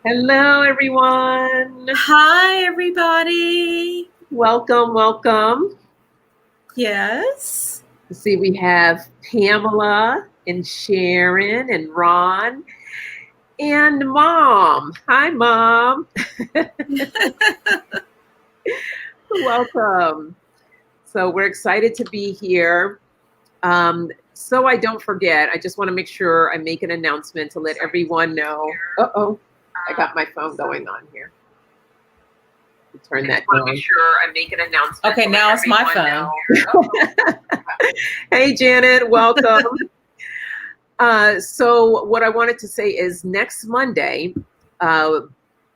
Hello, everyone. Hi, everybody. Welcome, welcome. Yes. See, we have Pamela and Sharon and Ron and Mom. Hi, Mom. Welcome. So we're excited to be here. So I don't forget, I just want to make sure I make an announcement to let everyone know. Uh-oh, I got my phone going on here. Turn that down. Make sure I make an announcement. Okay, now it's my phone. Hey, Janet, welcome. So what I wanted to say is next Monday,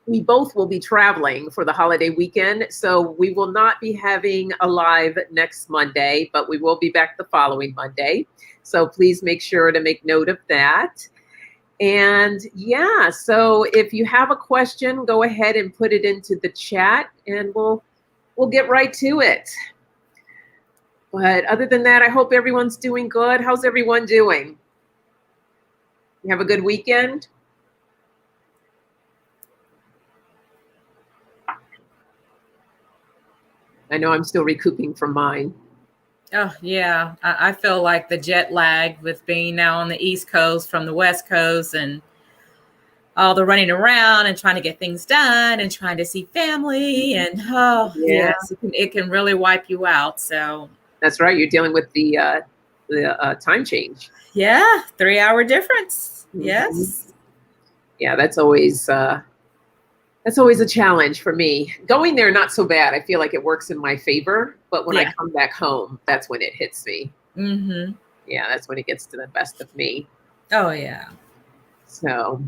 we both will be traveling for the holiday weekend. So we will not be having a live next Monday, but we will be back the following Monday. So please make sure to make note of that. And yeah, so if you have a question, go ahead and put it into the chat and we'll get right to it. But other than that, I hope everyone's doing good. How's everyone doing? You have a good weekend? I know I'm still recouping from mine. Oh, yeah. I feel like the jet lag with being now on the East Coast from the West Coast and all the running around and trying to get things done and trying to see family. And yes, it can really wipe you out. So that's right. You're dealing with the time change. Yeah, 3-hour difference. Mm-hmm. Yes. Yeah, that's always a challenge for me. Going there, not so bad. I feel like it works in my favor. But when I come back home, that's when it hits me. Mm-hmm. Yeah, that's when it gets to the best of me. Oh, yeah. So,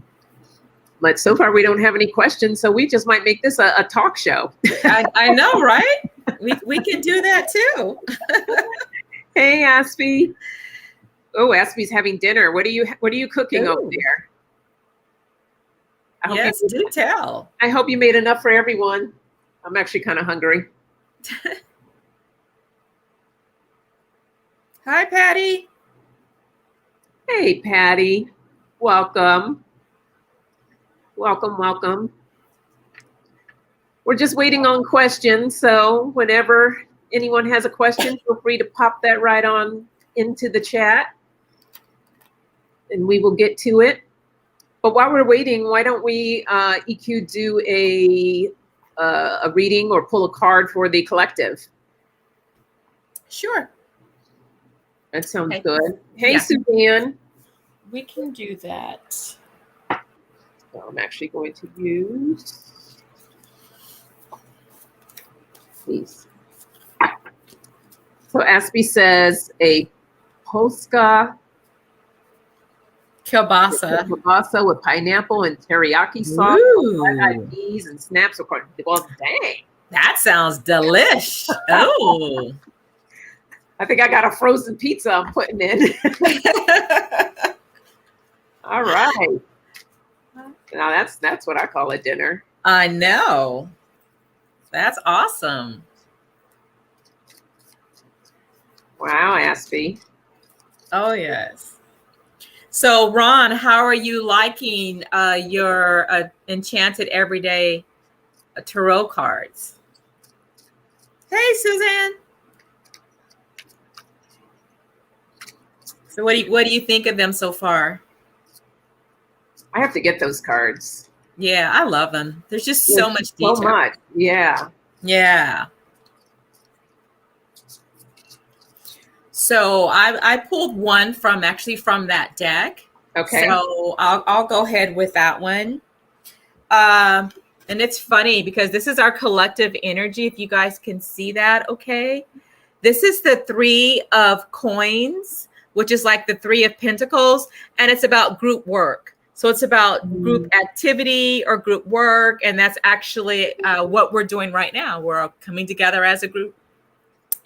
but so far we don't have any questions. So we just might make this a talk show. I know, right? We can do that too. Hey, Aspie. Oh, Aspie's having dinner. What are you cooking over there? Yes, do tell. I hope you made enough for everyone. I'm actually kind of hungry. Hi, Patty. Hey, Patty. Welcome. Welcome, welcome. We're just waiting on questions. So whenever anyone has a question, feel free to pop that right on into the chat and we will get to it. But while we're waiting, why don't we, EQ, do a reading or pull a card for the collective? Sure. That sounds good. Hey, Suzanne. We can do that. So I'm actually going to use these. So Aspie says a Polska kielbasa with pineapple and teriyaki sauce, black-eyed peas, and snaps of corn. Well, dang. That sounds delish. Oh. I think I got a frozen pizza I'm putting in. All right. Now that's what I call a dinner. I know. That's awesome. Wow, Aspie. Oh, yes. So, Ron, how are you liking your Enchanted Everyday Tarot cards? Hey, Suzanne. So, what do you think of them so far? I have to get those cards. Yeah, I love them. There's just so much detail. So much, yeah. Yeah. So I pulled one from that deck. Okay. So I'll go ahead with that one. And it's funny because this is our collective energy. If you guys can see that, okay. This is the 3 of coins, which is like the 3 of pentacles, and it's about group work. So it's about group activity or group work, and that's actually what we're doing right now. We're coming together as a group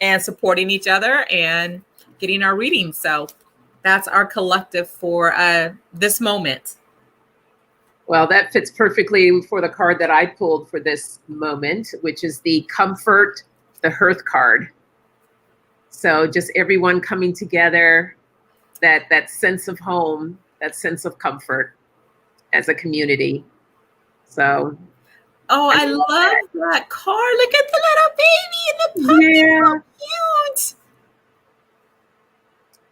and supporting each other and getting our readings. So that's our collective for this moment. Well, that fits perfectly for the card that I pulled for this moment, which is the Comfort, the Hearth card. So just everyone coming together, that sense of home, that sense of comfort as a community. So. Oh, I love that car. Look at the little baby in the puppy. Yeah. So cute.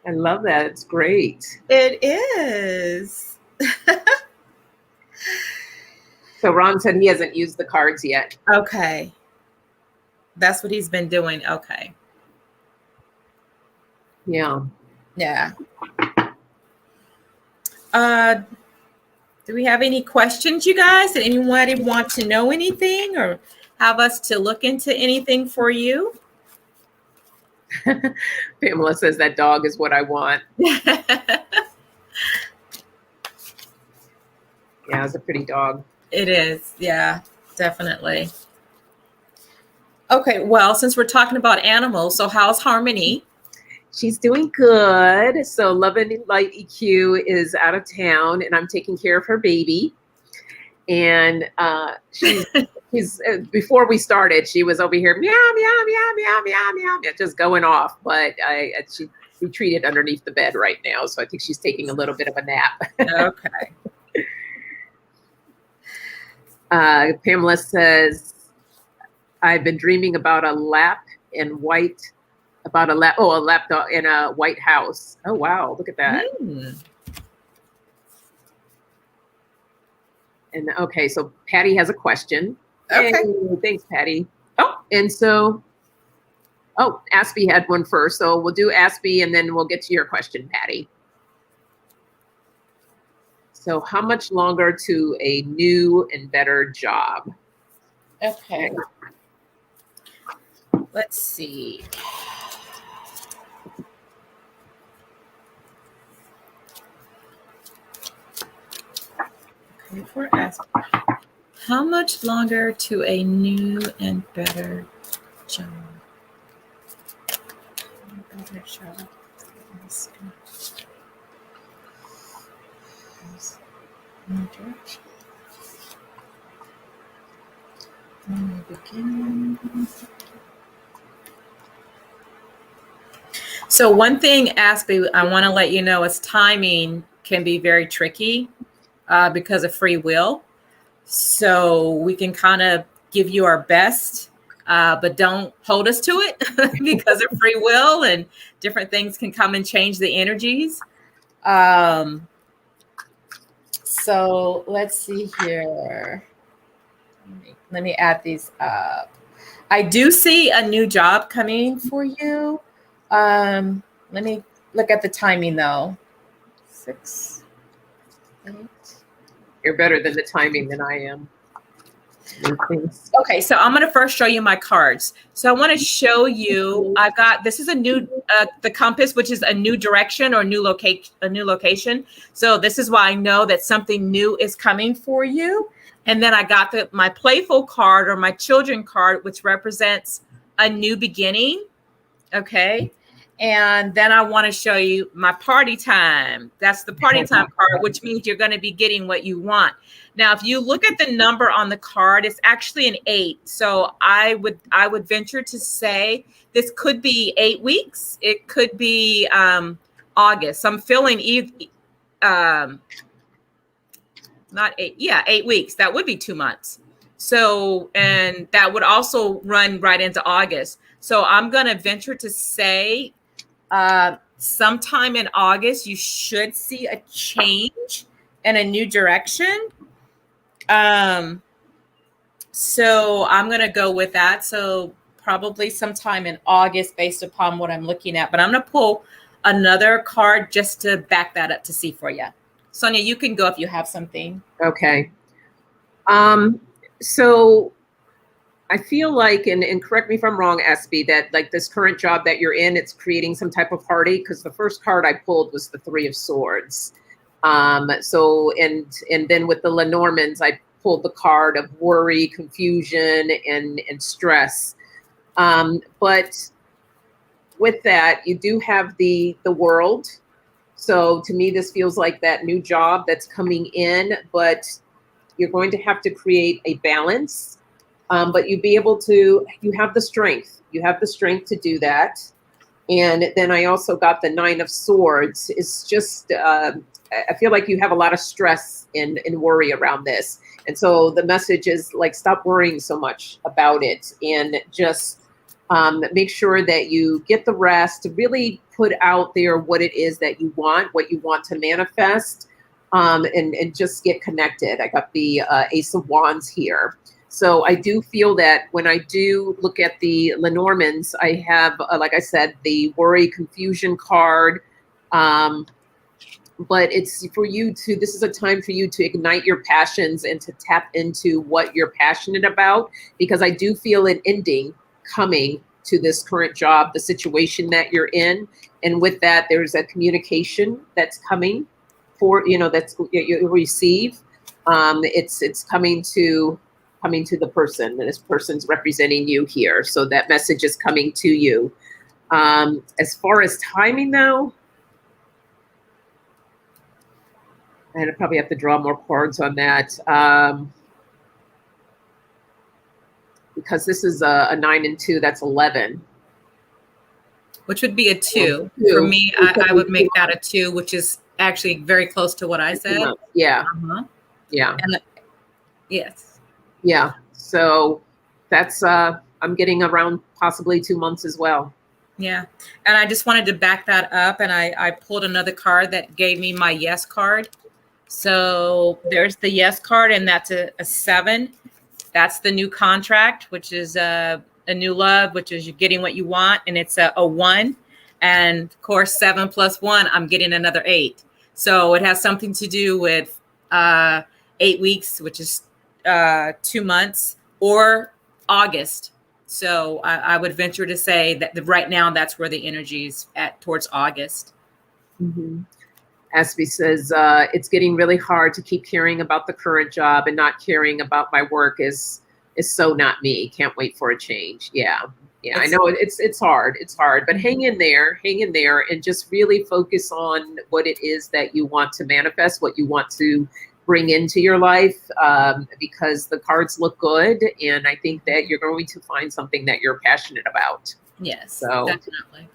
I love that. It's great. It is. So Ron said he hasn't used the cards yet. Okay. That's what he's been doing. Okay. Yeah. Yeah. Do we have any questions, you guys? Did anybody want to know anything or have us to look into anything for you? Pamela says that dog is what I want. Yeah, it's a pretty dog. It is. Yeah, definitely. Okay, well, since we're talking about animals, so how's Harmony? She's doing good. So LovenLight EQ is out of town, and I'm taking care of her baby. And she's before we started, she was over here meow meow meow meow meow meow, meow just going off. But she retreated underneath the bed right now, so I think she's taking a little bit of a nap. Okay. Pamela says, I've been dreaming about a lap in white, a lap dog in a white house. Oh, wow. Look at that. And okay, so Patty has a question. Okay. Hey, thanks, Patty. Oh, and so, Aspie had one first. So we'll do Aspie and then we'll get to your question, Patty. So how much longer to a new and better job? Okay. Let's see. Okay, for Aspie. How much longer to a new and better job? Better job. So one thing, Aspie, I want to let you know is timing can be very tricky because of free will. So we can kind of give you our best, but don't hold us to it because of free will and different things can come and change the energies. So let's see here. Let me add these up. I do see a new job coming for you. Let me look at the timing though. 6, 8. You're better than the timing than I am. Okay, so I'm going to first show you my cards. So I want to show you, this is a new, the compass, which is a new direction or a new location. So this is why I know that something new is coming for you. And then I got my playful card or my children card, which represents a new beginning. Okay. And then I want to show you my party time. That's the party time card, which means you're going to be getting what you want. Now, if you look at the number on the card, it's actually an 8. So I would venture to say this could be 8 weeks. It could be August. I'm feeling not 8. Yeah, 8 weeks. That would be 2 months. So, and that would also run right into August. So I'm going to venture to say sometime in August, you should see a change and a new direction. So I'm going to go with that. So probably sometime in August based upon what I'm looking at, but I'm going to pull another card just to back that up to see for you. Sonja, you can go if you have something. Okay. So I feel like, and correct me if I'm wrong, Aspie, that like this current job that you're in, it's creating some type of heartache because the first card I pulled was the 3 of Swords. So, and then with the Lenormands, I pulled the card of worry, confusion, and stress. But with that, you do have the World. So to me, this feels like that new job that's coming in, but you're going to have to create a balance. But you have the strength. You have the strength to do that. And then I also got the Nine of Swords. It's just, I feel like you have a lot of stress and worry around this. And so the message is like, stop worrying so much about it and just make sure that you get the rest, to really put out there what it is that you want, what you want to manifest, and just get connected. I got the Ace of Wands here. So I do feel that when I do look at the Lenormands, I have, like I said, the worry, confusion card. But it's for you to, this is a time for you to ignite your passions and to tap into what you're passionate about, because I do feel an ending coming to this current job, the situation that you're in. And with that, there's a communication that's coming for, that's you receive. It's coming to the person, and this person's representing you here. So that message is coming to you. As far as timing though, I'd probably have to draw more cards on that. Because this is a 9 and 2, that's 11. Which would be a 2. For me, I would make that a 2, which is actually very close to what I said. Yeah. Yeah. And yes. Yeah. So that's, I'm getting around possibly 2 months as well. Yeah. And I just wanted to back that up. And I pulled another card that gave me my yes card. So there's the yes card, and that's a 7. That's the new contract, which is a new love, which is you're getting what you want. And it's a 1. And of course, 7 plus 1, I'm getting another 8. So it has something to do with 8 weeks, which is 2 months, or August. So I would venture to say that right now, that's where the energy is at, towards August. Mm-hmm. Aspie says, it's getting really hard to keep caring about the current job and not caring about my work is so not me. Can't wait for a change. Yeah. I know it's hard. It's hard, but hang in there, and just really focus on what it is that you want to manifest, what you want to bring into your life, because the cards look good. And I think that you're going to find something that you're passionate about. Yes, so definitely.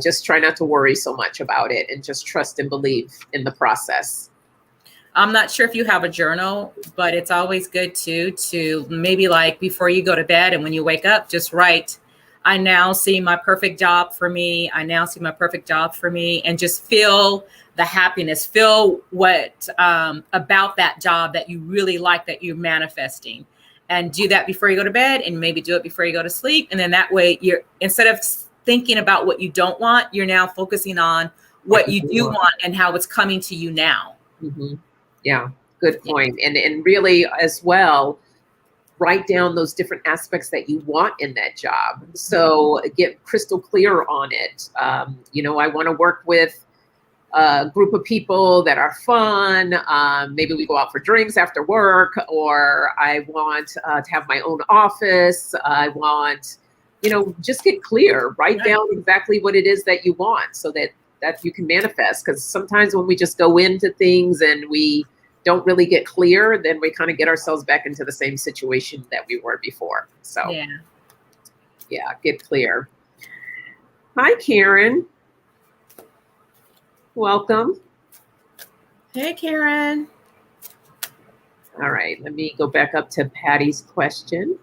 Just try not to worry so much about it, and just trust and believe in the process. I'm not sure if you have a journal, but it's always good to maybe, like, before you go to bed and when you wake up, just write, I now see my perfect job for me. I now see my perfect job for me. And just feel the happiness, feel what about that job that you really like, that you're manifesting. And do that before you go to bed, and maybe do it before you go to sleep. And then that way, you're, instead of thinking about what you don't want, you're now focusing on what you do want and how it's coming to you now. Mm-hmm. Yeah, good point. And really as well, write down those different aspects that you want in that job. So get crystal clear on it. I want to work with a group of people that are fun. Maybe we go out for drinks after work, or I want to have my own office. I want, just get clear, write down exactly what it is that you want, so that you can manifest. Because sometimes when we just go into things and we don't really get clear, then we kind of get ourselves back into the same situation that we were before. So yeah, get clear. Hi, Karen. Welcome. Hey, Karen. All right, let me go back up to Patty's question.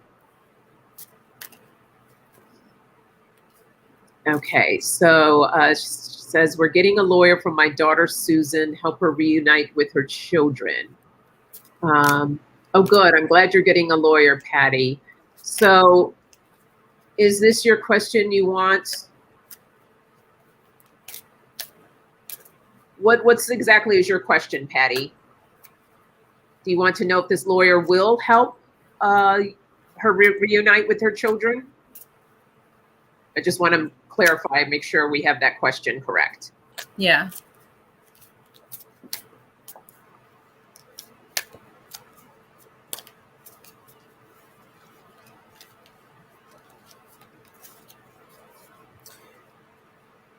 Okay, so she says, we're getting a lawyer for my daughter, Susan, help her reunite with her children. Oh, good. I'm glad you're getting a lawyer, Patty. So is this your question you want? What's exactly is your question, Patty? Do you want to know if this lawyer will help her reunite with her children? I just want to clarify, make sure we have that question correct. Yeah.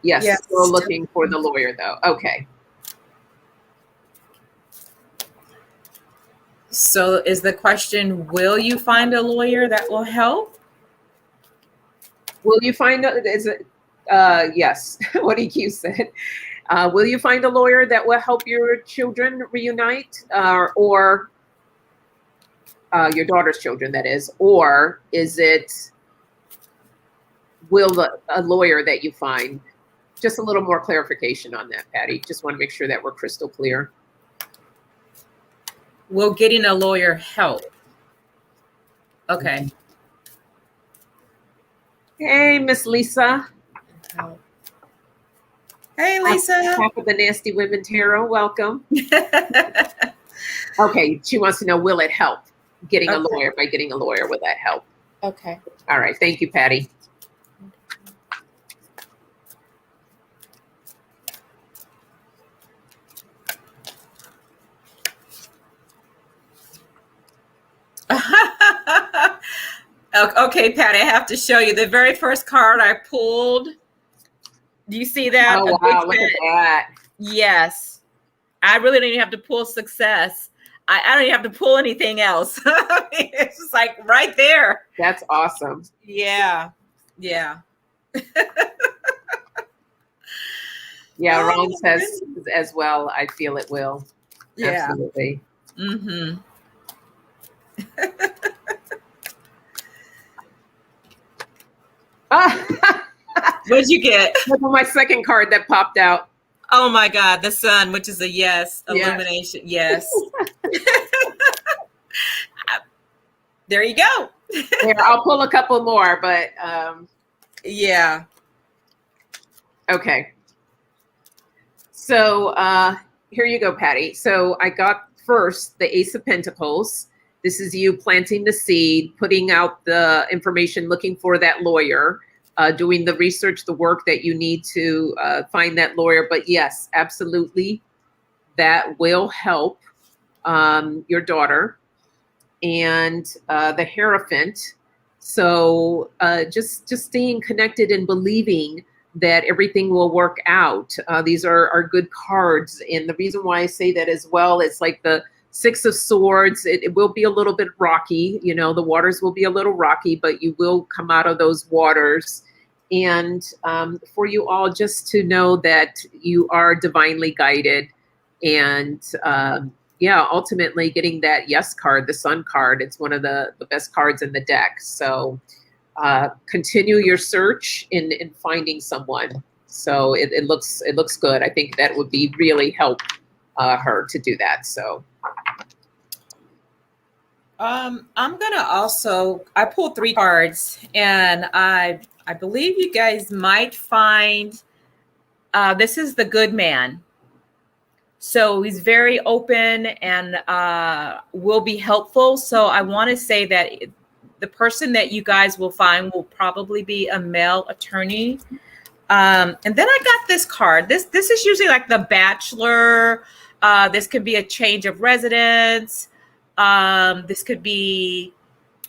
Yes, still looking for the lawyer though. Okay. So is the question, will you find a lawyer that will help? Will you find Yes, what EQ said. Will you find a lawyer that will help your children reunite, or your daughter's children, that is, or is it a lawyer that you find? Just a little more clarification on that, Patty. Just want to make sure that we're crystal clear. Will getting a lawyer help? Okay. Hey, Miss Lisa. Hey, Lisa. Half of the Nasty Women Tarot. Welcome. Okay, she wants to know, will it help getting a lawyer? By getting a lawyer, will that help? Okay. All right. Thank you, Patty. Okay, Patty, I have to show you the very first card I pulled. Do you see that? Oh, wow. Look at that. Yes. I really don't even have to pull success. I don't even have to pull anything else. It's just like right there. That's awesome. Yeah. Yeah. Yeah, Ron says as well, I feel it will. Yeah. Absolutely. Mm-hmm. What'd you get? Look at my second card that popped out. Oh my God, the sun, which is a yes. Illumination, yes. There you go. Here, I'll pull a couple more, but yeah. Okay. So here you go, Patty. So I got first the Ace of Pentacles. This is you planting the seed, putting out the information, looking for that lawyer, doing the research, the work that you need to find that lawyer. But yes, absolutely, that will help your daughter. And the Hierophant. So just staying connected and believing that everything will work out. These are good cards. And the reason why I say that as well, it's like the Six of Swords. It will be a little bit rocky. You know, the waters will be a little rocky, but you will come out of those waters. And for you all, just to know that you are divinely guided. And yeah, ultimately getting that yes card, the Sun card, it's one of the best cards in the deck. So continue your search in finding someone. So it looks good. I think that would be really help her to do that. So I'm gonna also, I pulled 3 cards, and I believe you guys might find this is the good man. So he's very open and will be helpful. So I want to say that the person that you guys will find will probably be a male attorney. And then I got this card. This is usually like the bachelor. This could be a change of residence. This could be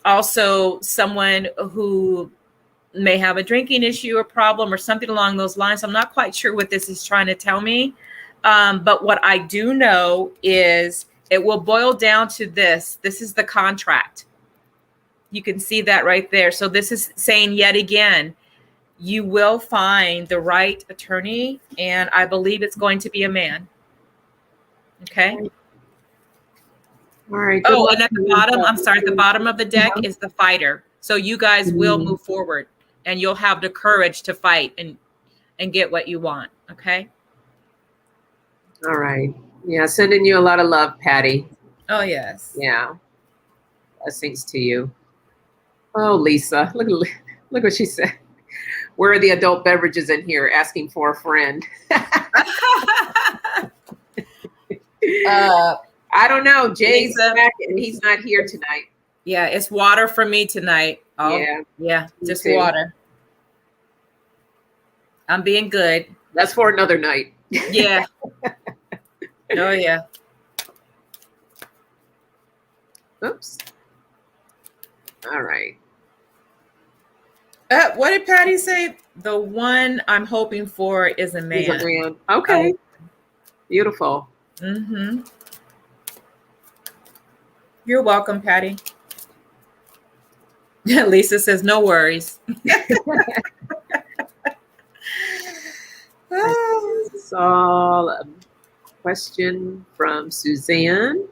also someone who may have a drinking issue or problem or something along those lines. I'm not quite sure what this is trying to tell me. But what I do know is it will boil down to this. This is the contract. You can see that right there. So this is saying yet again, you will find the right attorney, and I believe it's going to be a man. Okay. All right. Oh, and at the bottom, I'm sorry, at the bottom of the deck is the fighter. So you guys will move forward, and you'll have the courage to fight and get what you want. Okay. All right. Yeah, sending you a lot of love, Patty. Oh, yes. Yeah. Blessings to you. Oh, Lisa, look what she said. Where are the adult beverages in here? Asking for a friend. I don't know. Jay's back and he's not here tonight. Yeah, it's water for me tonight. Oh, yeah, just water. I'm being good. That's for another night. Yeah. Oh, yeah. Oops. All right. What did Patty say? The one I'm hoping for is a man. He's a man. Okay. Beautiful. Mm-hmm. You're welcome, Patty. Lisa says, no worries. saw a question from Suzanne.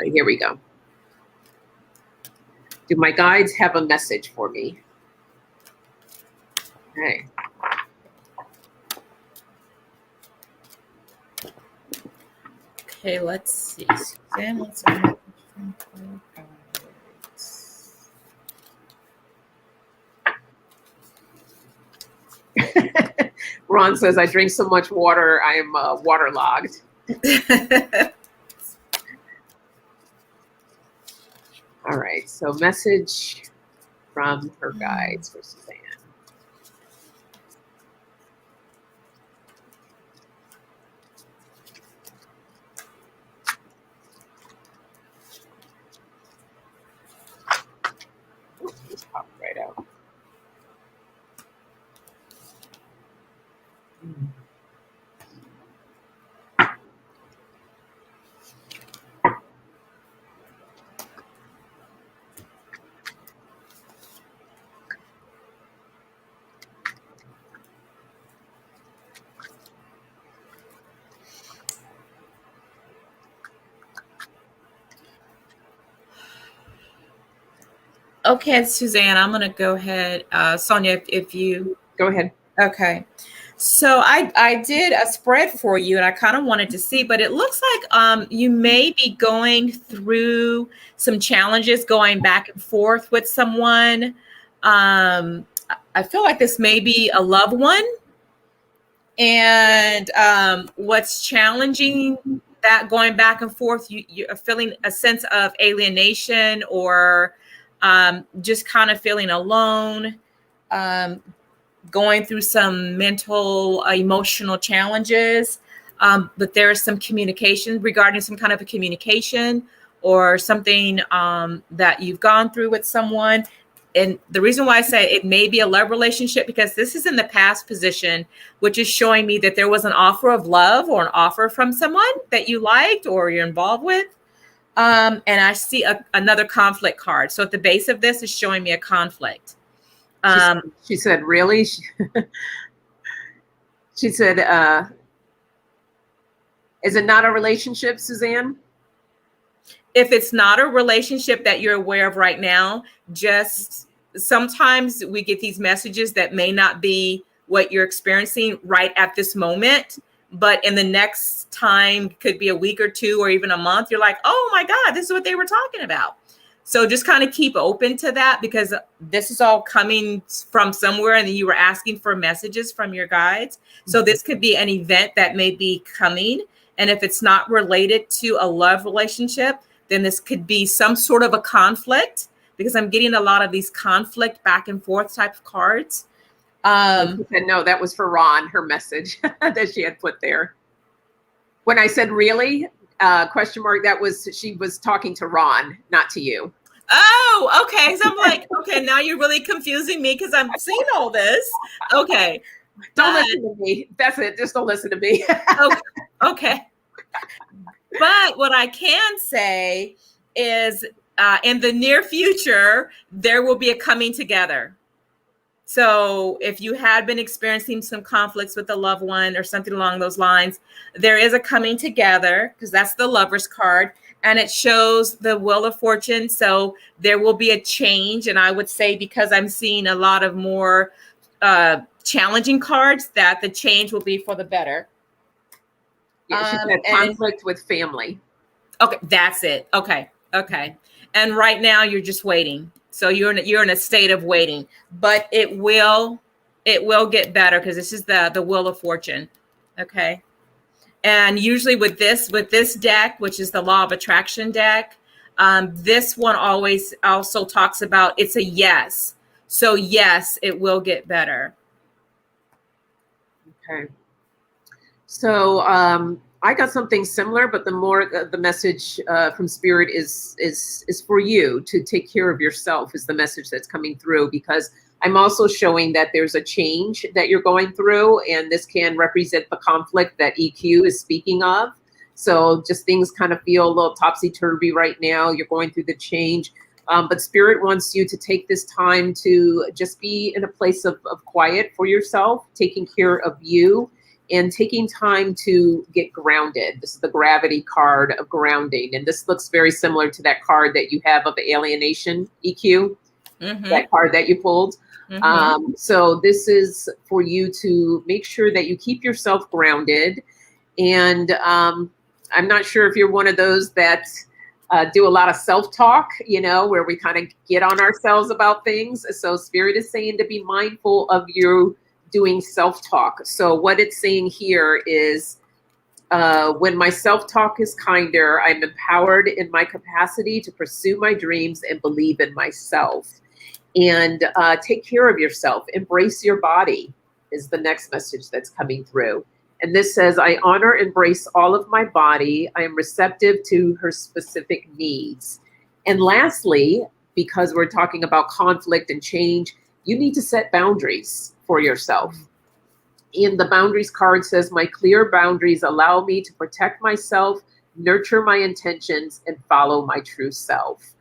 Here we go. Do my guides have a message for me? Okay. Okay, let's see. Suzanne, what's our message from her guides? Ron says, I drink so much water, I am waterlogged. All right, so message from her guides for Suzanne. Oh, just popped right out. Okay, Suzanne, I'm going to go ahead. Sonja, if you... Go ahead. Okay. So I did a spread for you, and I kind of wanted to see, but it looks like you may be going through some challenges going back and forth with someone. I feel like this may be a loved one. And what's challenging that going back and forth, you're feeling a sense of alienation or just kind of feeling alone, going through some mental, emotional challenges. But there is some communication regarding some kind of a communication or something that you've gone through with someone. And the reason why I say it may be a love relationship, because this is in the past position, which is showing me that there was an offer of love or an offer from someone that you liked or you're involved with. And I see another conflict card. So at the base of this is showing me a conflict. She said, really? She said, is it not a relationship, Suzanne? If it's not a relationship that you're aware of right now, just sometimes we get these messages that may not be what you're experiencing right at this moment. But in the next time, could be a week or two or even a month, you're like, oh my God, this is what they were talking about. So just kind of keep open to that, because this is all coming from somewhere and you were asking for messages from your guides. So this could be an event that may be coming. And if it's not related to a love relationship, then this could be some sort of a conflict, because I'm getting a lot of these conflict back and forth type of cards. No, that was for Ron, her message that she had put there. When I said really, question mark, that was, she was talking to Ron, not to you. Oh, okay. So I'm like, okay, now you're really confusing me because I'm seeing all this. Okay. Don't listen to me. That's it. Just don't listen to me. Okay. But what I can say is in the near future, there will be a coming together. So if you had been experiencing some conflicts with a loved one or something along those lines, there is a coming together, because that's the Lover's card, and it shows the Wheel of Fortune. So there will be a change. And I would say, because I'm seeing a lot of more challenging cards, that the change will be for the better. Yeah, she said conflict with family. Okay, that's it. Okay. And right now you're just waiting. So you're in a state of waiting, but it will get better, because this is the Wheel of Fortune. Okay. And usually with this deck, which is the Law of Attraction deck, this one always also talks about it's a yes. So yes, it will get better. Okay. So I got something similar, but the message from Spirit is for you to take care of yourself, is the message that's coming through, because I'm also showing that there's a change that you're going through, and this can represent the conflict that EQ is speaking of. So just things kind of feel a little topsy-turvy right now. You're going through the change, But Spirit wants you to take this time to just be in a place of quiet for yourself, taking care of you, and taking time to get grounded. This is the gravity card of grounding. And this looks very similar to that card that you have of alienation, EQ, that card that you pulled. So this is for you to make sure that you keep yourself grounded. And I'm not sure if you're one of those that do a lot of self-talk, where we kind of get on ourselves about things. So Spirit is saying to be mindful of you doing self-talk. So what it's saying here is, when my self-talk is kinder, I'm empowered in my capacity to pursue my dreams and believe in myself. And take care of yourself. Embrace your body is the next message that's coming through. And this says, I honor, embrace all of my body. I am receptive to her specific needs. And lastly, because we're talking about conflict and change, you need to set boundaries for yourself. And the boundaries card says, my clear boundaries allow me to protect myself, nurture my intentions, and follow my true self.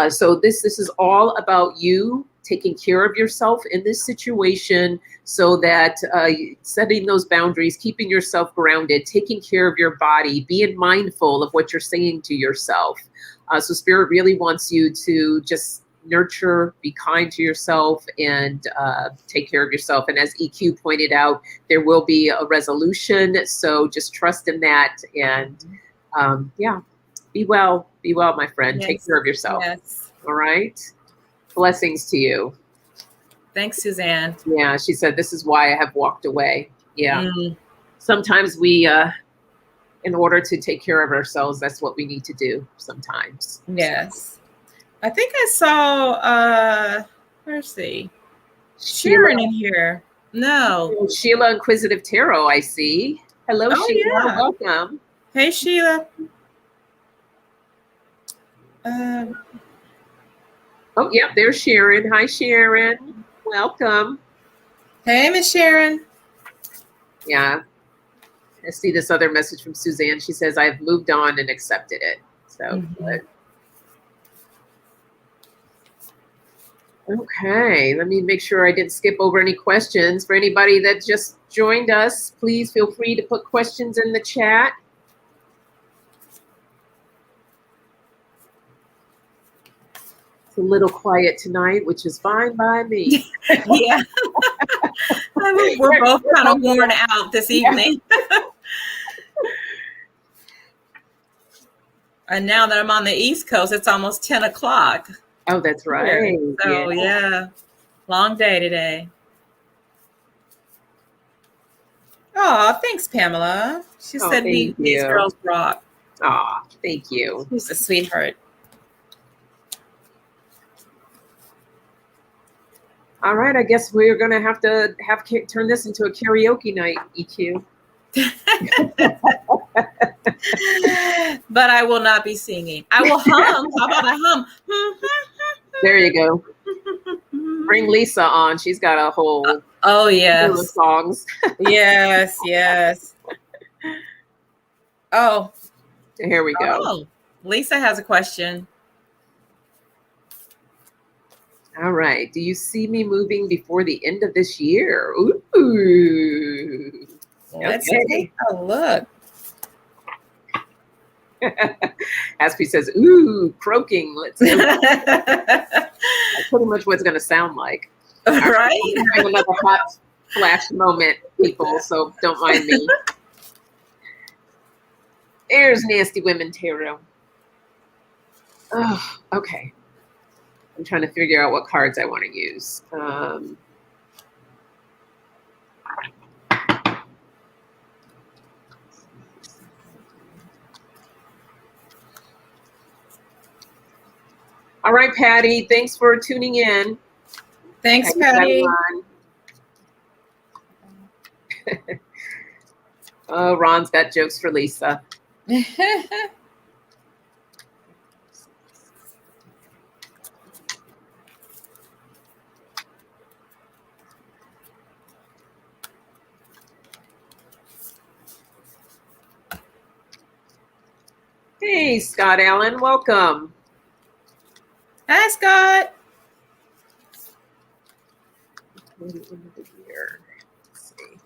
So this is all about you taking care of yourself in this situation, so that setting those boundaries, keeping yourself grounded, taking care of your body, being mindful of what you're saying to yourself. So Spirit really wants you to just nurture, be kind to yourself, and take care of yourself. And as EQ pointed out, there will be a resolution. So just trust in that. And be well, my friend. Yes. Take care of yourself. Yes. All right. Blessings to you. Thanks, Suzanne. Yeah, she said, this is why I have walked away. Yeah. Sometimes we, in order to take care of ourselves, that's what we need to do sometimes. Yes. I think I saw, let's see, Sharon in here. No. Sheila Inquisitive Tarot, I see. Hello, Sheila. Yeah. Welcome. Hey, Sheila. Oh, yeah, there's Sharon. Hi, Sharon. Welcome. Hey, Miss Sharon. Yeah. I see this other message from Suzanne. She says, I've moved on and accepted it. So good. Okay, let me make sure I didn't skip over any questions. For anybody that just joined us, please feel free to put questions in the chat. It's a little quiet tonight, which is fine by me. Yeah. We're both kind of worn out this evening. And now that I'm on the East Coast, it's almost 10 o'clock. Oh, that's right. So, yeah. Long day today. Oh, thanks, Pamela. She said these girls rock. Oh, thank you. She's a sweetheart. All right, I guess we're going to have turn this into a karaoke night, EQ. But I will not be singing. I will hum. How about I hum? There you go. Bring Lisa on. She's got a whole yes songs. yes. Oh, here we go. Oh, Lisa has a question. All right. Do you see me moving before the end of this year? Ooh. Let's take a look. Aspie says, ooh, croaking. Let's go. That's pretty much what it's going to sound like. Right? I'm having another hot flash moment, people, so don't mind me. There's Nasty Women Tarot. Oh, okay. I'm trying to figure out what cards I want to use. All right, Patty. Thanks for tuning in. Thanks, Patty. Oh, Ron's got jokes for Lisa. Hey, Scott Allen, welcome. Hi, Scott. Maybe end of the year. Let's see.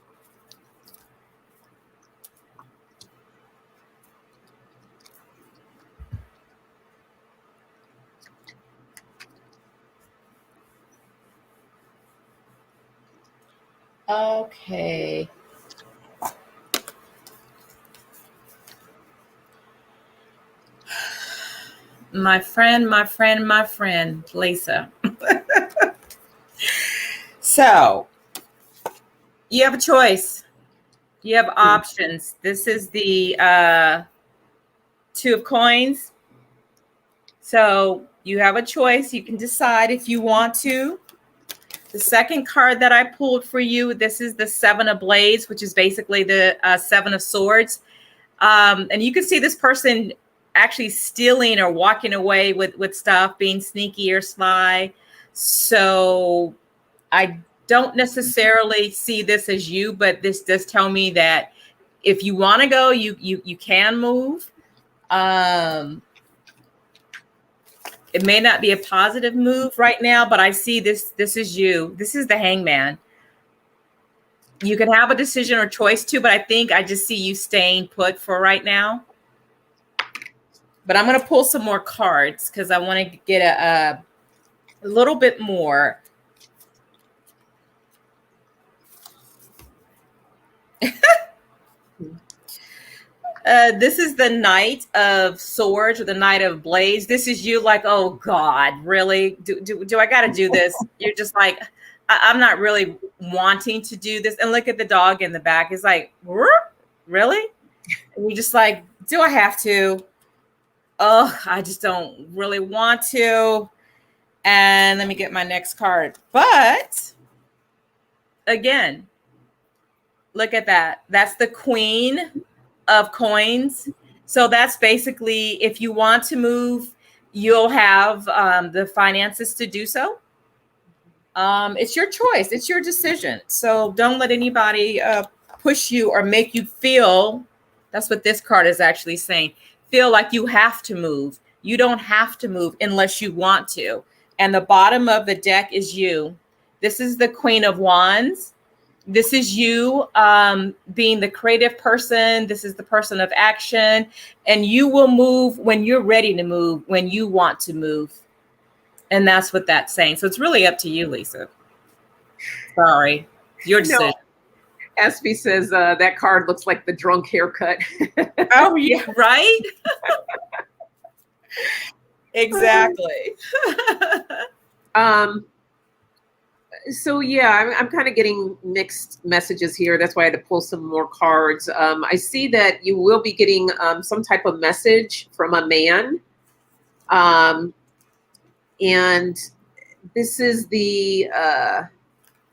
Okay. My friend, Lisa. So you have a choice. You have options. This is the two of coins. So you have a choice. You can decide if you want to. The second card that I pulled for you, this is the Seven of Blades, which is basically the Seven of Swords. And you can see this person actually stealing or walking away with stuff, being sneaky or sly. So I don't necessarily see this as you, but this does tell me that if you want to go, you can move. It may not be a positive move right now, but I see this is you. This is the Hangman. You can have a decision or choice too, but I think I just see you staying put for right now. But I'm going to pull some more cards because I want to get a little bit more. This is the Knight of Swords or the Knight of Blades. This is you like, oh God, really? Do I got to do this? You're just like, I'm not really wanting to do this. And look at the dog in the back. It's like, really? And you're just like, do I have to? Oh, I just don't really want to. And let me get my next card. But again, look at that. That's the Queen of Coins. So that's basically, if you want to move, you'll have the finances to do so. It's your choice. It's your decision. So don't let anybody push you or make you feel, that's what this card is actually saying, feel like you have to move. You don't have to move unless you want to. And the bottom of the deck is you. This is the Queen of Wands. This is you being the creative person. This is the person of action. And you will move when you're ready to move, when you want to move. And that's what that's saying. So it's really up to you, Lisa. Sorry. Your decision. No. Espy says that card looks like the drunk haircut. Oh, yeah, right? Exactly. So yeah, I'm kind of getting mixed messages here. That's why I had to pull some more cards. I see that you will be getting some type of message from a man. And this is the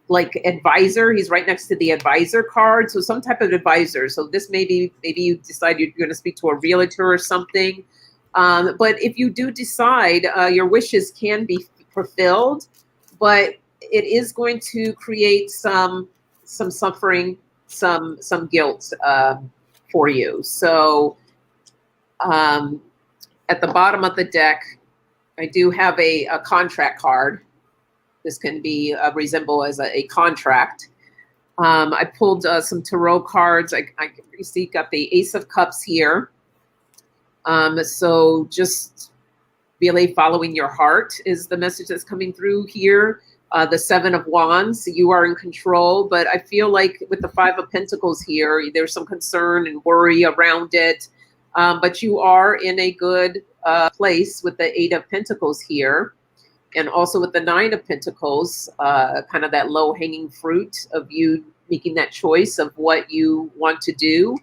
like advisor. He's right next to the advisor card. So some type of advisor. So this maybe you decide you're going to speak to a realtor or something. But if you do decide, your wishes can be fulfilled, but it is going to create some suffering, some guilt for you. So at the bottom of the deck, I do have a contract card. This can be resemble as a contract. I pulled some tarot cards. I see got the Ace of Cups here. So just really following your heart is the message that's coming through here. The Seven of Wands, you are in control, but I feel like with the Five of Pentacles here, there's some concern and worry around it. But you are in a good place with the Eight of Pentacles here. And also with the Nine of Pentacles, kind of that low-hanging fruit of you making that choice of what you want to do.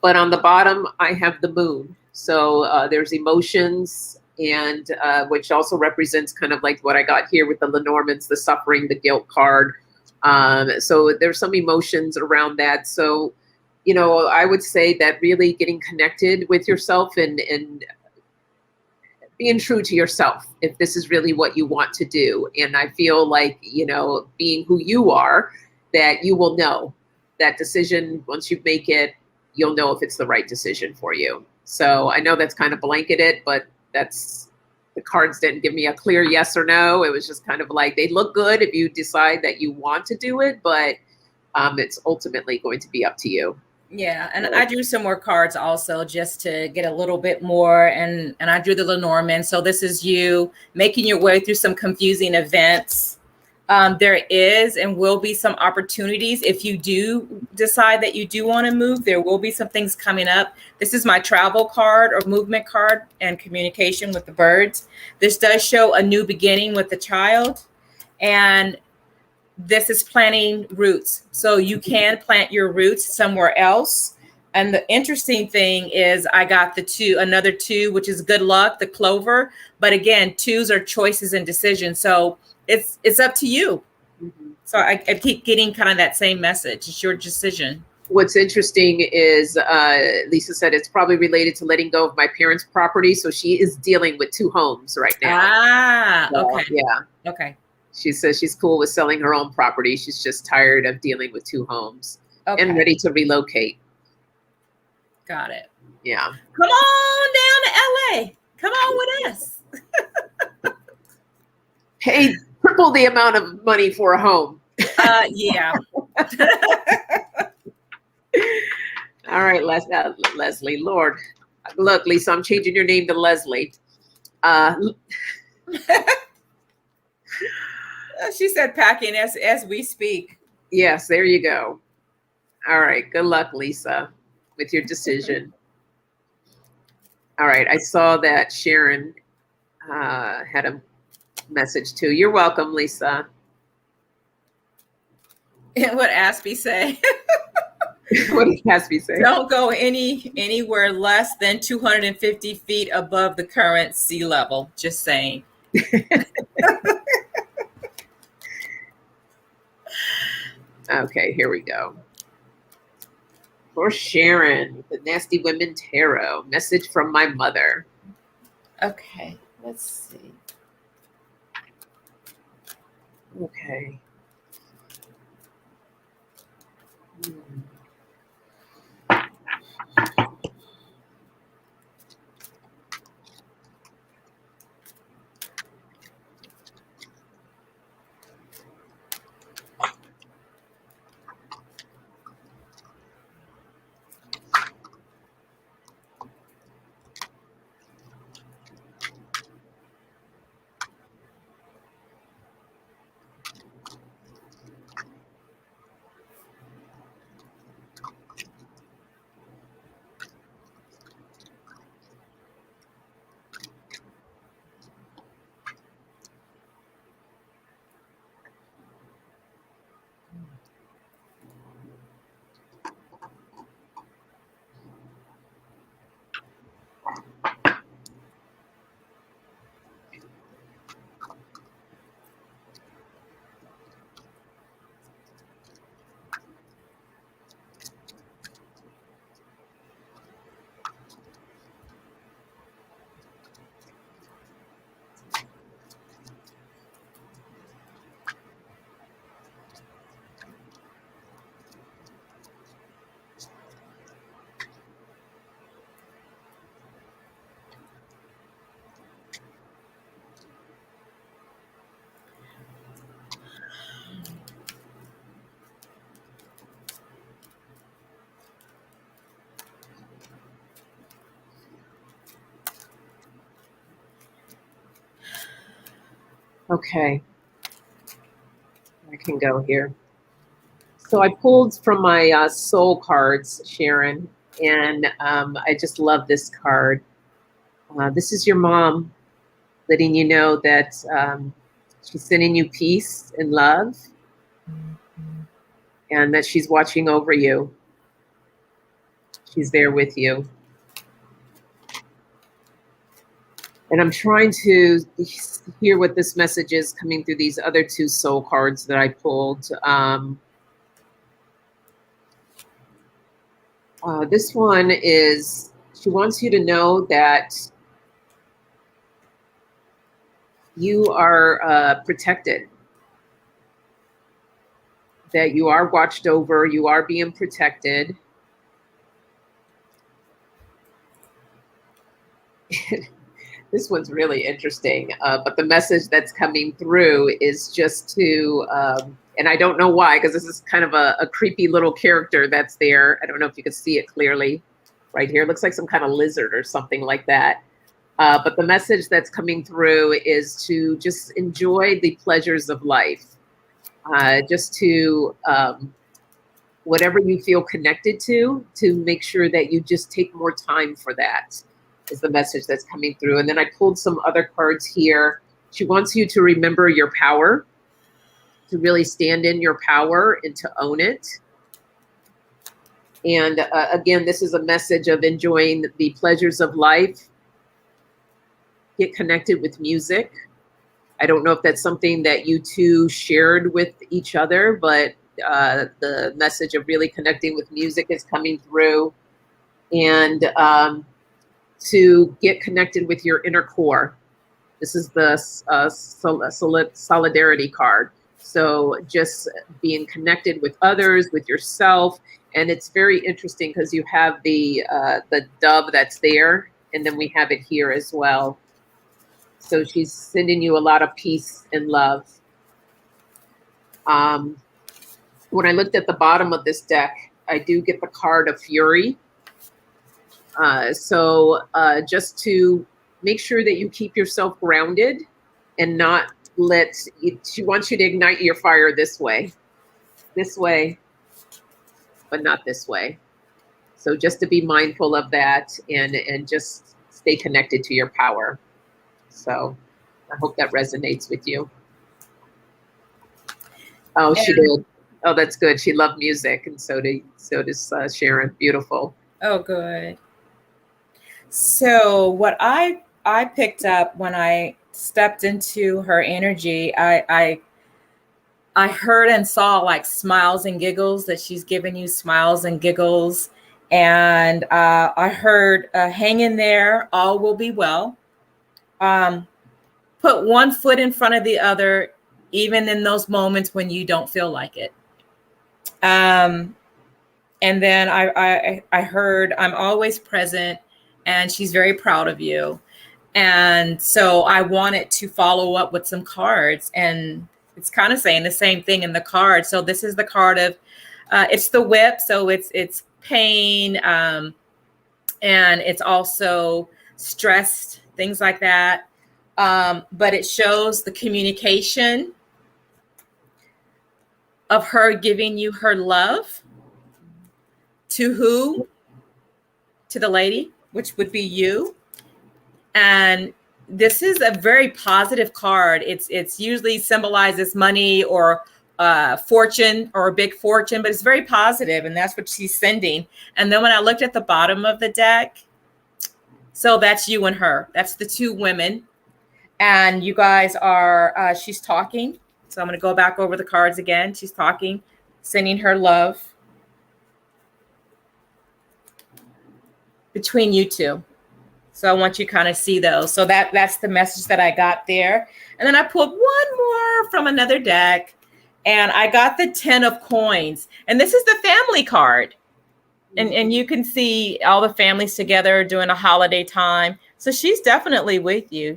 But on the bottom, I have the Moon. So there's emotions, and which also represents kind of like what I got here with the Lenormands, the suffering, the guilt card. So there's some emotions around that. So, you know, I would say that really getting connected with yourself and being true to yourself, if this is really what you want to do. And I feel like, you know, being who you are, that you will know that decision. Once you make it, you'll know if it's the right decision for you. So I know that's kind of blanketed, but that's the cards didn't give me a clear yes or no. It was just kind of like, they look good if you decide that you want to do it, but it's ultimately going to be up to you. Yeah, and I drew some more cards also just to get a little bit more, and I drew the Lenormand. So this is you making your way through some confusing events. There is and will be some opportunities if you do decide that you do want to move. There will be some things coming up. This is my travel card or movement card and communication with the birds. This does show a new beginning with the child, and this is planting roots. So you can plant your roots somewhere else. And the interesting thing is I got another two, which is good luck, the clover. But again, twos are choices and decisions. So it's up to you. Mm-hmm. So I keep getting kind of that same message. It's your decision. What's interesting is Lisa said it's probably related to letting go of my parents' property. So she is dealing with 2 homes right now. Okay. Yeah. Okay. She says she's cool with selling her own property. She's just tired of dealing with 2 homes and ready to relocate. Got it. Yeah. Come on down to LA. Come on with us. Pay triple the amount of money for a home. Yeah. All right, Leslie. Lord, look, Lisa, I'm changing your name to Leslie. She said packing as we speak. Yes, there you go. All right. Good luck, Lisa, with your decision. All right. I saw that Sharon had a message too. You're welcome, Lisa. What Aspie say? What did Aspie say? Don't go anywhere less than 250 feet above the current sea level. Just saying. Okay, here we go. For Sharon, the Nasty Women Tarot, message from my mother. Okay, let's see. Okay. Okay. I can go here. So I pulled from my soul cards, Sharon, and I just love this card. This is your mom letting you know that she's sending you peace and love, and that she's watching over you. She's there with you. And I'm trying to hear what this message is coming through these other 2 soul cards that I pulled. This one is, she wants you to know that you are protected, that you are watched over, you are being protected. This one's really interesting, but the message that's coming through is just to, and I don't know why, because this is kind of a creepy little character that's there. I don't know if you can see it clearly right here. It looks like some kind of lizard or something like that. But the message that's coming through is to just enjoy the pleasures of life, just to whatever you feel connected to make sure that you just take more time for that. Is the message that's coming through. And then I pulled some other cards here. She wants you to remember your power, to really stand in your power and to own it. And again, this is a message of enjoying the pleasures of life. Get connected with music. I don't know if that's something that you two shared with each other, but the message of really connecting with music is coming through. And to get connected with your inner core. This is the solidarity card. So just being connected with others, with yourself. And it's very interesting because you have the dove that's there, and then we have it here as well. So she's sending you a lot of peace and love. When I looked at the bottom of this deck, I do get the card of Fury. So just to make sure that you keep yourself grounded and not let, she wants you to ignite your fire this way, but not this way. So just to be mindful of that and just stay connected to your power. So I hope that resonates with you. Oh, she did. Oh, that's good. She loved music, and so does Sharon. Beautiful. Oh, good. So what I picked up when I stepped into her energy, I heard and saw like smiles and giggles, that she's giving you smiles and giggles. And I heard, hang in there, all will be well. Put one foot in front of the other, even in those moments when you don't feel like it. And then I heard, I'm always present, and she's very proud of you. And so I wanted to follow up with some cards, and it's kind of saying the same thing in the card. So this is the card of, it's the whip. So it's pain, and it's also stressed, things like that. But it shows the communication of her giving you her love. To who? To the lady, which would be you. And this is a very positive card. It's usually symbolizes money or fortune, or a big fortune, but it's very positive, and that's what she's sending. And then when I looked at the bottom of the deck, so that's you and her. That's the two women, and you guys are. She's talking. So I'm going to go back over the cards again. She's talking, sending her love between you two. So I want you to kind of see those. So that's the message that I got there. And then I pulled one more from another deck, and I got the 10 of coins. And this is the family card. And you can see all the families together during a holiday time. So she's definitely with you.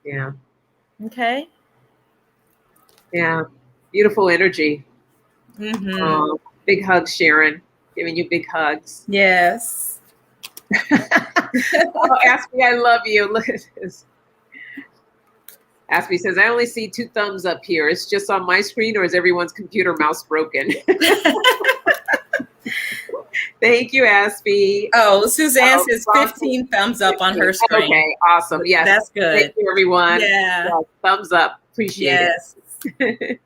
Yeah. Okay. Yeah. Beautiful energy. Mm-hmm. Big hugs, Sharon. Giving you big hugs. Yes. Oh, Aspie, I love you. Look at this. Aspie says, I only see 2 thumbs up here. It's just on my screen, or is everyone's computer mouse broken? Thank you, Aspie. Oh, Suzanne says 15 thumbs up on her screen. Okay, awesome. Yes. That's good. Thank you, everyone. Yeah. Yes, thumbs up. Appreciate it.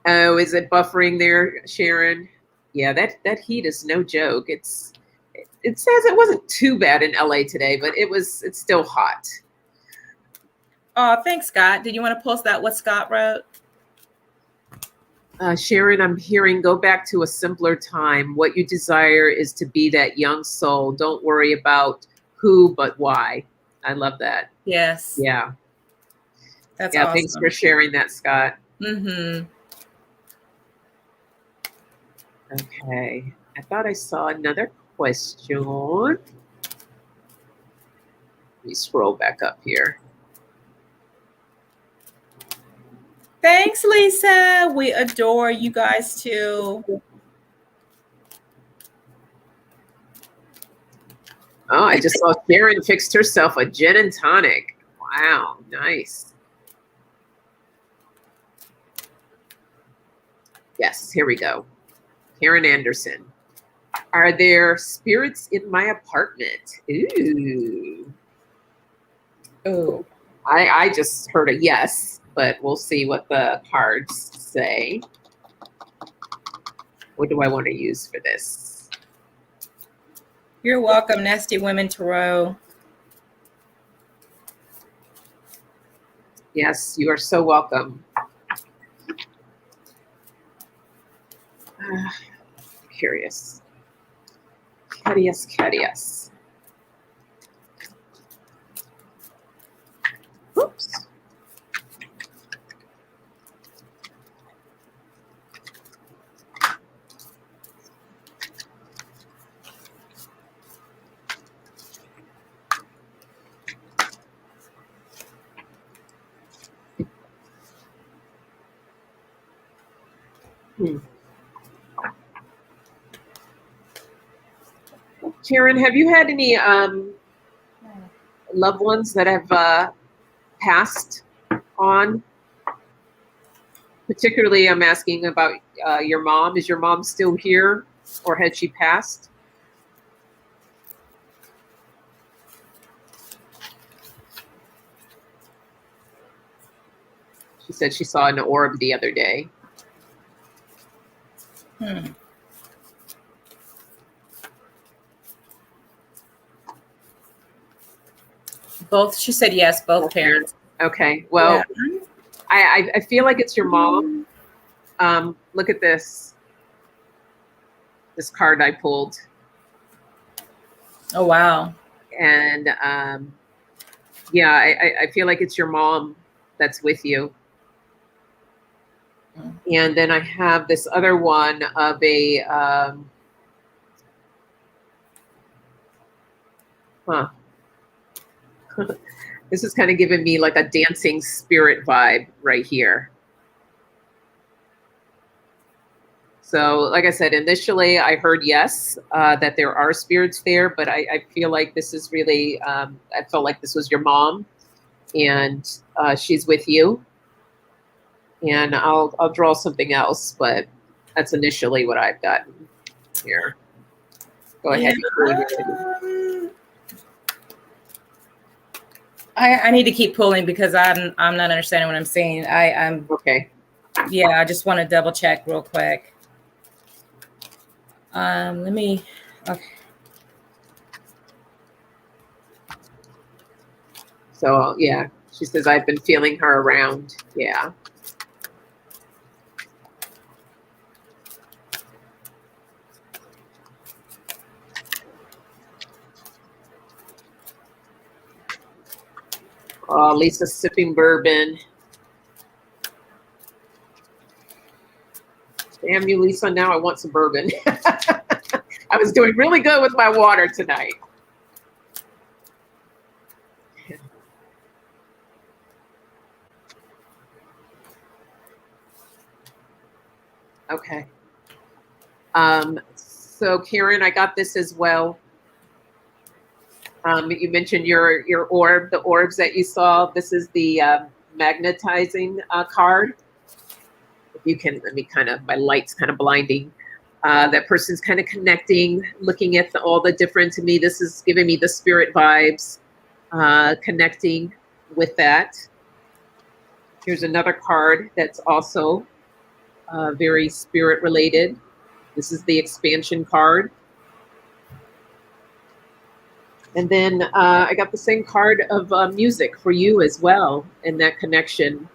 Oh, is it buffering there, Sharon? Yeah, that heat is no joke. It says it wasn't too bad in LA today, but it's still hot. Oh, thanks, Scott. Did you want to post that what Scott wrote? Sharon, I'm hearing, go back to a simpler time. What you desire is to be that young soul. Don't worry about who, but why. I love that. Yes. Yeah. That's awesome. Thanks for sharing that, Scott. Mm-hmm. Okay. I thought I saw another question. Let me scroll back up here. Thanks, Lisa. We adore you guys too. Oh, I just saw Sharon fixed herself a gin and tonic. Wow, nice. Yes, here we go. Karen Anderson. Are there spirits in my apartment? Ooh. Oh, I just heard a yes, but we'll see what the cards say. What do I want to use for this? you're welcome, Nasty Women Tarot. Yes, you are so welcome. Curious. Curious. Oops. Karen, have you had any loved ones that have passed on? Particularly, I'm asking about your mom. Is your mom still here, or had she passed? She said she saw an orb the other day. Both. She said yes. Both parents. Okay. Well, Yeah. I feel like it's your mom. Look at this. This card I pulled. Oh wow. And yeah, I feel like it's your mom that's with you. And then I have this other one of a this is kind of giving me like a dancing spirit vibe right here. So, like I said, initially I heard yes, that there are spirits there, but I feel like this is really, I felt like this was your mom, and she's with you. And I'll draw something else, but that's initially what I've gotten here. Go ahead. Yeah. I need to keep pulling because I'm not understanding what I'm seeing. I'm okay. Yeah, I just want to double check real quick. Let me. Okay. So yeah, she says I've been feeling her around. Yeah. Oh, Lisa's sipping bourbon. Damn you, Lisa. Now I want some bourbon. I was doing really good with my water tonight. Okay. So Karen, I got this as well. You mentioned your orb, the orbs that you saw. This is the magnetizing card. If you can, let me my light's kind of blinding. That person's kind of connecting, looking at all the different, to me, this is giving me the spirit vibes, connecting with that. Here's another card that's also very spirit related. This is the expansion card. And then I got the same card of music for you as well, and that connection.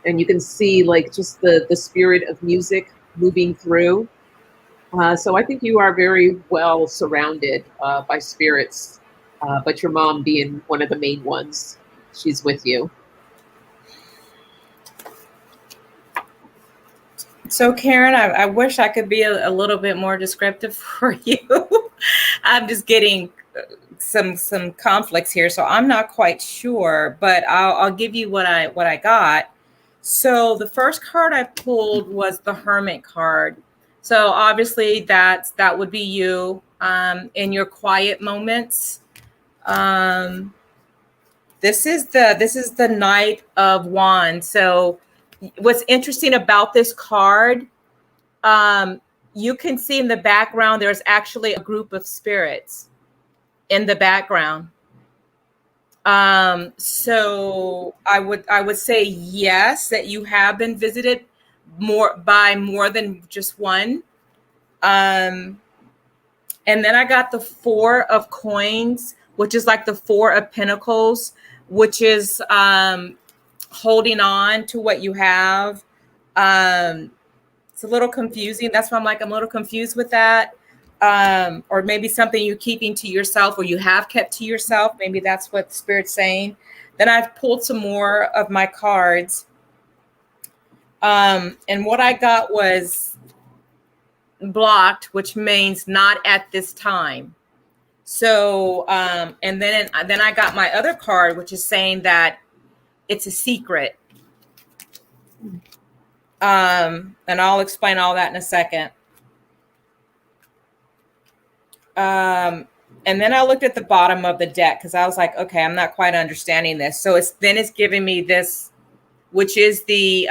And you can see like just the spirit of music moving through. So I think you are very well surrounded by spirits, but your mom being one of the main ones. She's with you. So Karen, I wish I could be a little bit more descriptive for you. I'm just getting some conflicts here, so I'm not quite sure, but I'll give you what I got. So the first card I pulled was the Hermit card. So obviously that would be you in your quiet moments. This is the Knight of Wands. So what's interesting about this card, you can see in the background there's actually a group of spirits in the background. So I would say yes, that you have been visited more than just one. And then I got the Four of Coins, which is like the Four of Pentacles, which is holding on to what you have. It's a little confusing. That's why I'm a little confused with that. Or maybe something you're keeping to yourself, or you have kept to yourself. Maybe that's what the Spirit's saying. Then I've pulled some more of my cards. And what I got was blocked, which means not at this time. So, and then I got my other card, which is saying that it's a secret. And I'll explain all that in a second. And then I looked at the bottom of the deck because I was like, okay, I'm not quite understanding this. So it's giving me this, which is the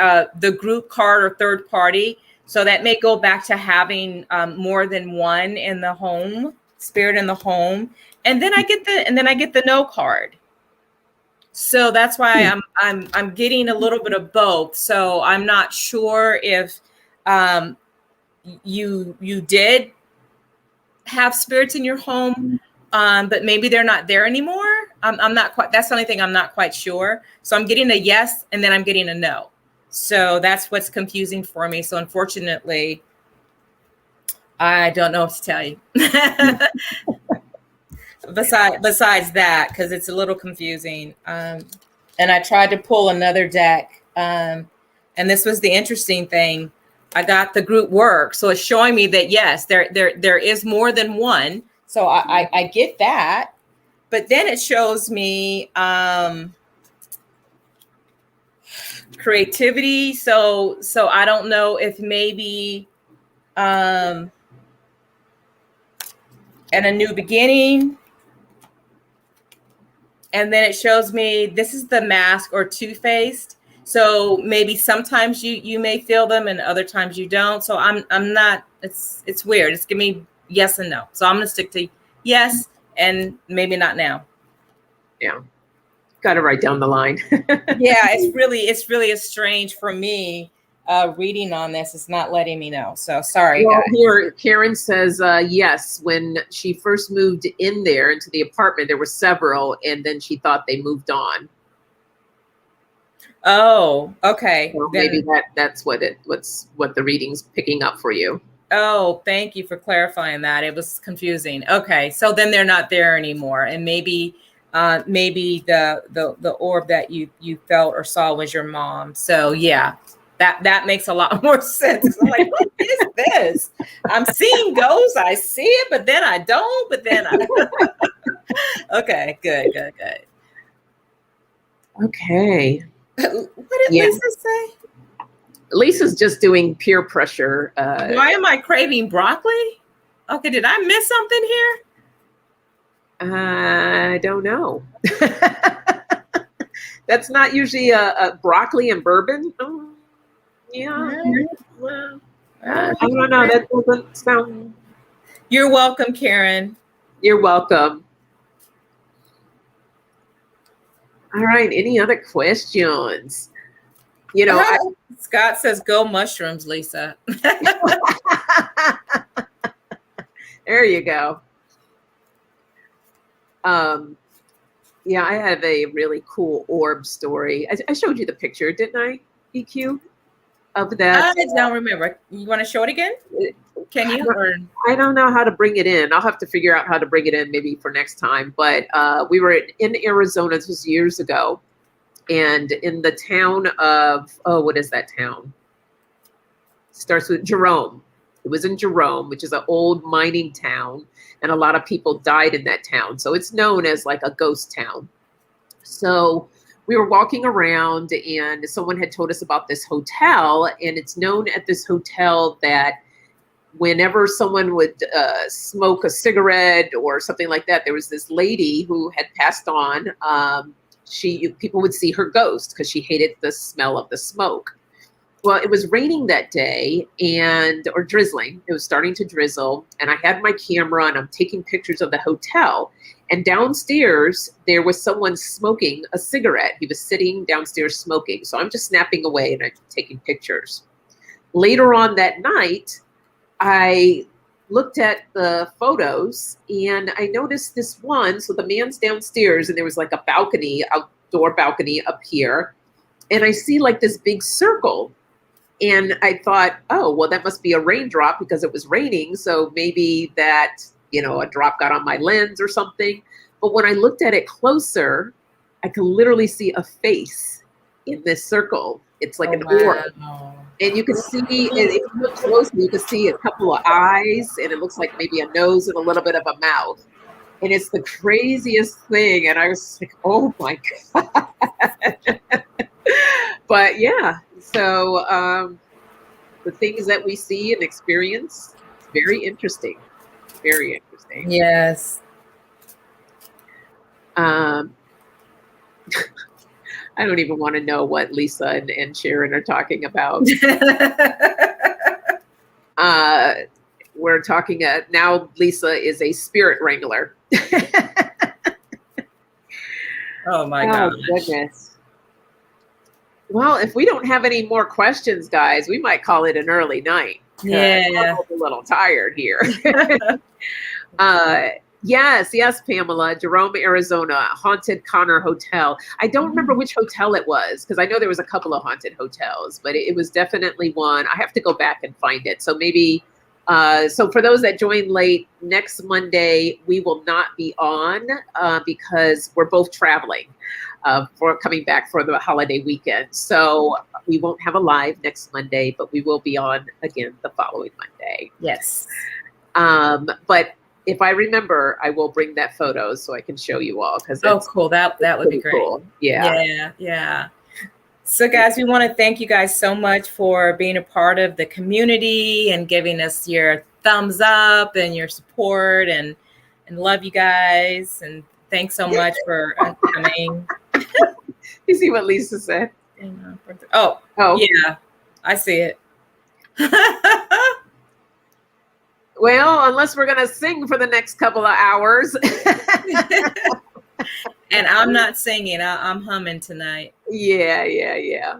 group card or third party. So that may go back to having more than one in the home, spirit in the home. And then I get the no card. So that's why I'm getting a little bit of both. So I'm not sure if you did have spirits in your home, but maybe they're not there anymore. I'm not quite. That's the only thing I'm not quite sure. So I'm getting a yes, and then I'm getting a no. So that's what's confusing for me. So unfortunately, I don't know what to tell you. Besides that, because it's a little confusing. And I tried to pull another deck. And this was the interesting thing. I got the group work. So it's showing me that, yes, there is more than one. So I get that. But then it shows me creativity. So I don't know if maybe and a new beginning. And then it shows me this is the Mask or Two-Faced. So maybe sometimes you may feel them and other times you don't. So I'm not, it's weird. It's giving me yes and no. So I'm going to stick to yes and maybe not now. Yeah. Got to write down the line. Yeah, it's really strange for me reading on this. It's not letting me know. So sorry, well, guys. Here, Karen says, yes, when she first moved in there into the apartment, there were several, and then she thought they moved on. Oh, okay. So maybe that's what the reading's picking up for you. Oh, thank you for clarifying that. It was confusing. Okay, so then they're not there anymore, and maybe the orb that you felt or saw was your mom. So yeah, that makes a lot more sense. I'm like, what is this? I'm seeing ghosts. I see it, but then I don't. But then okay, good. Okay. What did Lisa say? Lisa's just doing peer pressure. Why am I craving broccoli? Okay, did I miss something here? I don't know. That's not usually a broccoli and bourbon. Oh, yeah. Well, I don't know. That doesn't sound. You're welcome, Karen. You're welcome. All right. Any other questions? You know, Scott says, "Go mushrooms, Lisa." There you go. Yeah, I have a really cool orb story. I showed you the picture, didn't I, EQ, of that? I don't remember. You want to show it again? Can you? I don't know how to bring it in. I'll have to figure out how to bring it in maybe for next time. But we were in Arizona. This was years ago. And in the town of, what is that town? Starts with Jerome. It was in Jerome, which is an old mining town, and a lot of people died in that town. So it's known as like a ghost town. So we were walking around and someone had told us about this hotel, and it's known at this hotel that whenever someone would smoke a cigarette or something like that, there was this lady who had passed on. People would see her ghost because she hated the smell of the smoke. Well, it was raining that day or drizzling. It was starting to drizzle, and I had my camera and I'm taking pictures of the hotel. And downstairs, there was someone smoking a cigarette. He was sitting downstairs smoking. So I'm just snapping away and I'm taking pictures. Later on that night, I looked at the photos and I noticed this one. So the man's downstairs and there was like a balcony, outdoor balcony up here. And I see like this big circle. And I thought, oh, well, that must be a raindrop because it was raining. So maybe that, a drop got on my lens or something. But when I looked at it closer, I could literally see a face in this circle. It's like an orb. And you can see, if you look closely, you can see a couple of eyes, and it looks like maybe a nose and a little bit of a mouth. And it's the craziest thing. And I was like, oh my God. But yeah, so the things that we see and experience, it's very interesting. Very interesting. Yes. I don't even want to know what Lisa and Sharon are talking about. We're talking now Lisa is a spirit wrangler. Oh my God. Goodness. Well, if we don't have any more questions, guys, we might call it an early night. Yeah. I'm a little tired here. Yes, Pamela, Jerome, Arizona, Haunted Connor Hotel. I don't remember which hotel it was because I know there was a couple of haunted hotels, but it was definitely one. I have to go back and find it. So maybe, so for those that joined late, next Monday, we will not be on because we're both traveling for coming back for the holiday weekend. So we won't have a live next Monday, but we will be on again the following Monday. Yes. But if I remember, I will bring that photo so I can show you all. Cool. That would be great. Cool. Yeah. Yeah. So guys, we want to thank you guys so much for being a part of the community and giving us your thumbs up and your support and love you guys. And thanks so much for coming. You see what Lisa said? Oh, yeah. I see it. Well, unless we're going to sing for the next couple of hours. And I'm not singing. I'm humming tonight. Yeah.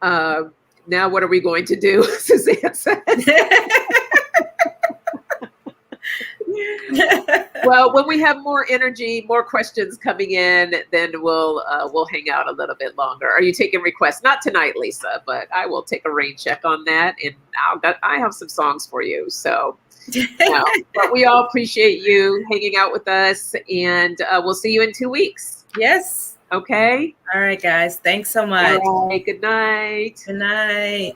Now what are we going to do? Suzanne said. Well, when we have more energy, more questions coming in, then we'll hang out a little bit longer. Are you taking requests? Not tonight, Lisa, but I will take a rain check on that, and I have some songs for you. So, but we all appreciate you hanging out with us, and we'll see you in 2 weeks. Yes. Okay. All right, guys. Thanks so much. All right. Good night. Good night.